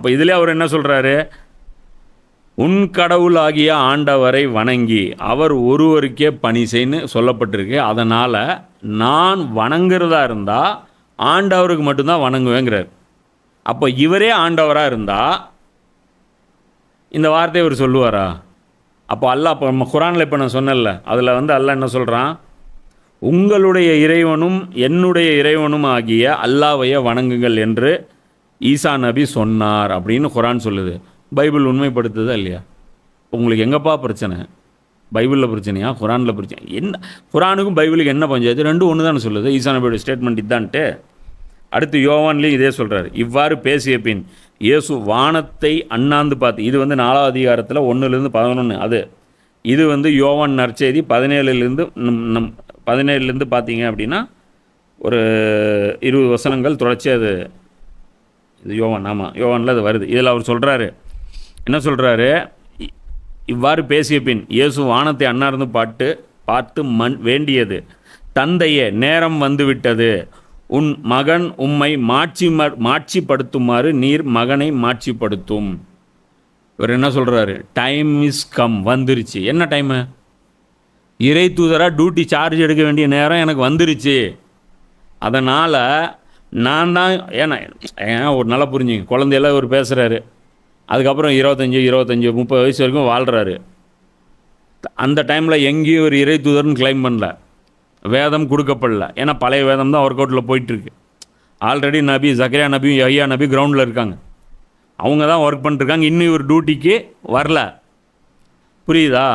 அப்போ இதிலே அவர் என்ன சொல்கிறாரு? உன் கடவுளாகிய ஆண்டவரை வணங்கி அவர் ஒருவருக்கே பணி செய்ன்னு சொல்லப்பட்டிருக்கு. அதனால் நான் வணங்குறதா இருந்தால் ஆண்டவருக்கு மட்டும்தான் வணங்குவேங்கிறார். அப்போ இவரே ஆண்டவராக இருந்தால் இந்த வார்த்தையை இவர் சொல்லுவாரா? அப்போ அல்லாஹ், இப்போ நம்ம குரானில் இப்போ நான் சொன்னேன்ல, அதில் வந்து அல்லாஹ் என்ன சொல்கிறான்? உங்களுடைய இறைவனும் என்னுடைய இறைவனும் ஆகிய அல்லாஹ்வையே வணங்குங்கள் என்று ஈசா நபி சொன்னார் அப்படின்னு குரான் சொல்லுது. பைபிள் உண்மைப்படுத்துதா இல்லையா? உங்களுக்கு எங்கப்பா பிரச்சனை? பைபிளில் பிரச்சனையா, குரானில் பிரச்சனை? என்ன குரானுக்கும் பைபிளுக்கு என்ன பஞ்சாயத்து? ரெண்டும் ஒன்று தானே சொல்லுது. ஈசா நபியோட ஸ்டேட்மெண்ட் இதுதான்ட்டு. அடுத்து யோவான்லேயும் இதே சொல்கிறார். இவ்வாறு பேசிய பின் இயேசு வானத்தை அண்ணாந்து பார்த்து, இது வந்து 4வது அதிகாரத்தில் 1-11 அது. இது வந்து யோவான் நற்செய்தி 17 பார்த்தீங்க அப்படின்னா ஒரு 20 வசனங்கள் தொடர்ச்சியாக அது. இது யோவான், ஆமாம் யோவானில் அது வருது. இதில் அவர் சொல்கிறாரு, என்ன சொல்கிறாரு? இவ்வாறு பேசிய பின் இயேசு வானத்தை அண்ணாந்து பார்த்து வேண்டியது, தந்தையே, நேரம் வந்துவிட்டது. உன் மகன் உம்மை மாட்சிப்படுத்துமாறு நீர் மகனை மாட்சிப்படுத்தும். இவர் என்ன சொல்கிறாரு? டைம் இஸ் கம், வந்துருச்சு. என்ன டைமு? இறை தூதராக டியூட்டி சார்ஜ் எடுக்க வேண்டிய நேரம் எனக்கு வந்துருச்சு. அதனால் நான் தான், ஏன்னா ஒரு நல்லா புரிஞ்சுங்க, குழந்தையெல்லாம் இவர் பேசுகிறாரு. அதுக்கப்புறம் 25, 30 வயசு வரைக்கும் வாழ்கிறாரு. அந்த டைமில் எங்கேயும் ஒரு இறை தூதர்னு கிளைம் பண்ணல, வேதம் கொடுக்கப்படல. ஏன்னா பழைய வேதம் தான் ஒர்க் அவுட்டில் போயிட்டுருக்கு. ஆல்ரெடி நபி ஜக்கரியா நபியும் யஹ்யா நபி கிரவுண்டில் இருக்காங்க. அவங்க தான் ஒர்க் பண்ணிட்டுருக்காங்க. இன்னும் இவர் டியூட்டிக்கு வரல. புரியுதா?